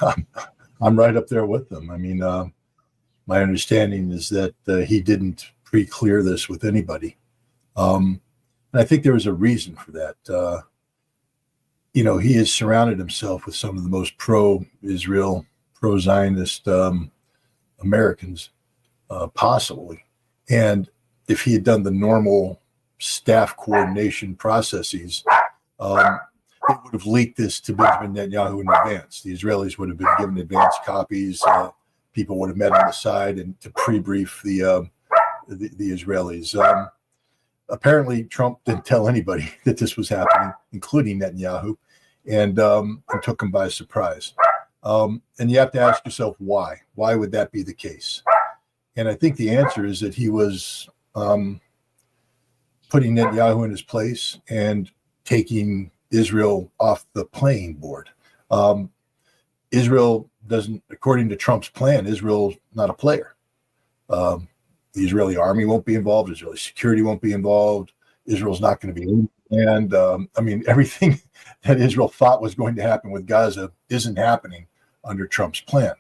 I'm right up there with them. I mean, my understanding is that he didn't pre-clear this with anybody. And I think there was a reason for that. He has surrounded himself with some of the most pro-Israel, pro-Zionist Americans possibly. And if he had done the normal staff coordination processes, it would have leaked this to Benjamin Netanyahu in advance. The Israelis would have been given advance copies. People would have met on the side and to pre-brief the Israelis. Apparently, Trump didn't tell anybody that this was happening, including Netanyahu, and took him by surprise. And you have to ask yourself why. Why would that be the case? And I think the answer is that he was putting Netanyahu in his place and taking Israel off the playing board. Israel doesn't, according to Trump's plan, Israel's not a player. The Israeli army won't be involved. Israeli security won't be involved. Israel's not going to be. And everything that Israel thought was going to happen with Gaza isn't happening under Trump's plan.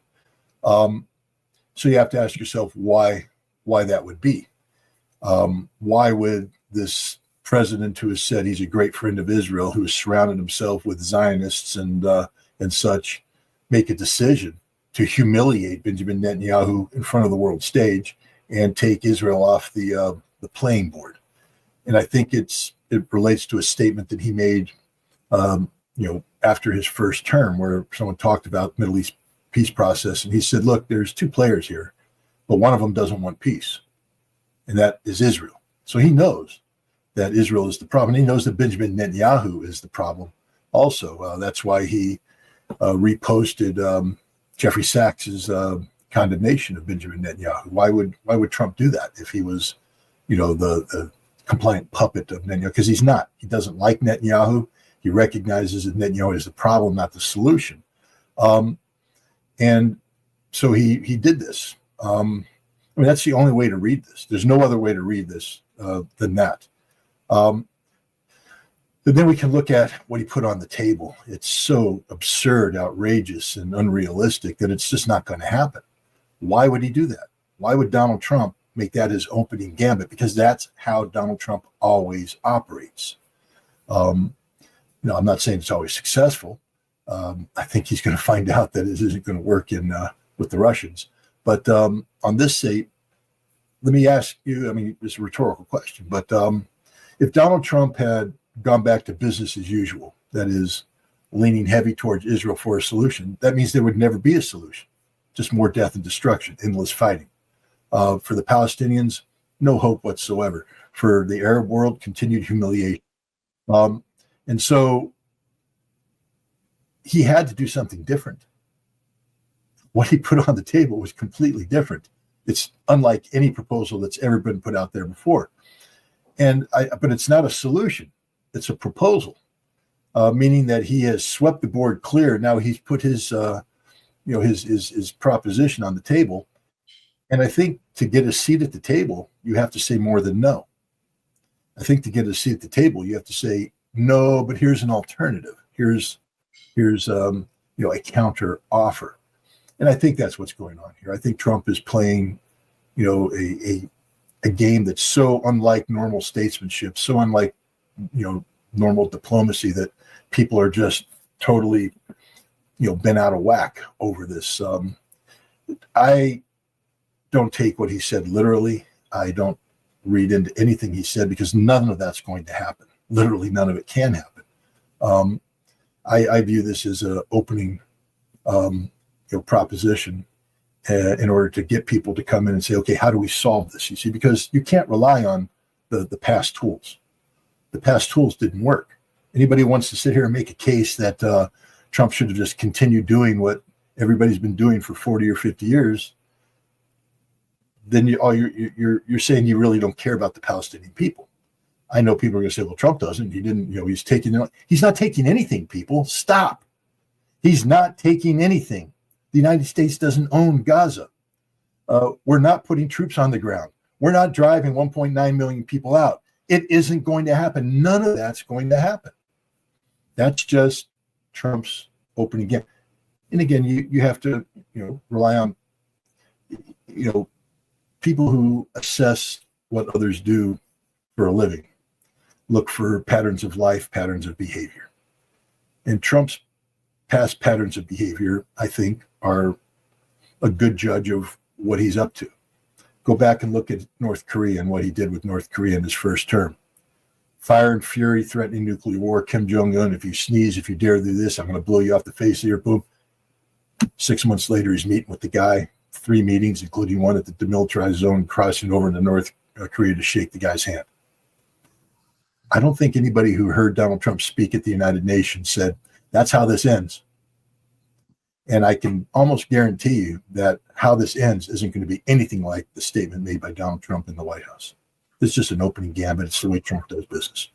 So you have to ask yourself why that would be. Why would this president who has said he's a great friend of Israel, who has surrounded himself with Zionists and such, make a decision to humiliate Benjamin Netanyahu in front of the world stage and take Israel off the playing board? And I think it relates to a statement that he made, after his first term, where someone talked about Middle East peace process, and he said, "Look, there's two players here, but one of them doesn't want peace, and that is Israel." So he knows that Israel is the problem. He knows that Benjamin Netanyahu is the problem. Also, that's why he reposted Jeffrey Sachs's condemnation of Benjamin Netanyahu. Why would Trump do that if he was, the compliant puppet of Netanyahu? Because he's not. He doesn't like Netanyahu. He recognizes that Netanyahu is the problem, not the solution. And so he did this. That's the only way to read this. There's no other way to read this than that. But then we can look at what he put on the table. It's so absurd, outrageous, and unrealistic that it's just not going to happen. Why would he do that? Why would Donald Trump make that his opening gambit? Because that's how Donald Trump always operates. I'm not saying it's always successful. I think he's going to find out that it isn't going to work with the Russians. But on this state, let me ask you, it's a rhetorical question, but if Donald Trump had gone back to business as usual, that is, leaning heavy towards Israel for a solution, that means there would never be a solution, just more death and destruction, endless fighting. For the Palestinians, no hope whatsoever. For the Arab world, continued humiliation. And so he had to do something different. What he put on the table was completely different. It's unlike any proposal that's ever been put out there before. But it's not a solution. It's a proposal, meaning that he has swept the board clear. Now he's put his proposition on the table. And I think to get a seat at the table, you have to say more than no. I think to get a seat at the table, you have to say no, but here's an alternative. Here's a counter offer. And I think that's what's going on here. I think Trump is playing, a game that's so unlike normal statesmanship, so unlike, normal diplomacy, that people are just totally, bent out of whack over this. I don't take what he said literally. I don't read into anything he said, because none of that's going to happen. Literally none of it can happen. I view this as an opening proposition in order to get people to come in and say, okay, how do we solve this? You see, because you can't rely on the past tools. The past tools didn't work. Anybody who wants to sit here and make a case that Trump should have just continued doing what everybody's been doing for 40 or 50 years, then you're saying you really don't care about the Palestinian people. I know people are going to say, well, Trump doesn't. He didn't, he's not taking anything, people. Stop. He's not taking anything. The United States doesn't own Gaza. We're not putting troops on the ground. We're not driving 1.9 million people out. It isn't going to happen. None of that's going to happen. That's just Trump's opening game. And again, you have to, rely on, people who assess what others do for a living, look for patterns of life, patterns of behavior. And Trump's past patterns of behavior, I think, are a good judge of what he's up to. Go back and look at North Korea and what he did with North Korea in his first term. Fire and fury, threatening nuclear war. Kim Jong-un, if you sneeze, if you dare do this, I'm going to blow you off the face of your boom. 6 months later, he's meeting with the guy, 3 meetings, including one at the demilitarized zone, crossing over into North Korea to shake the guy's hand. I don't think anybody who heard Donald Trump speak at the United Nations said, that's how this ends. And I can almost guarantee you that how this ends isn't going to be anything like the statement made by Donald Trump in the White House. It's just an opening gambit. It's the way Trump does business.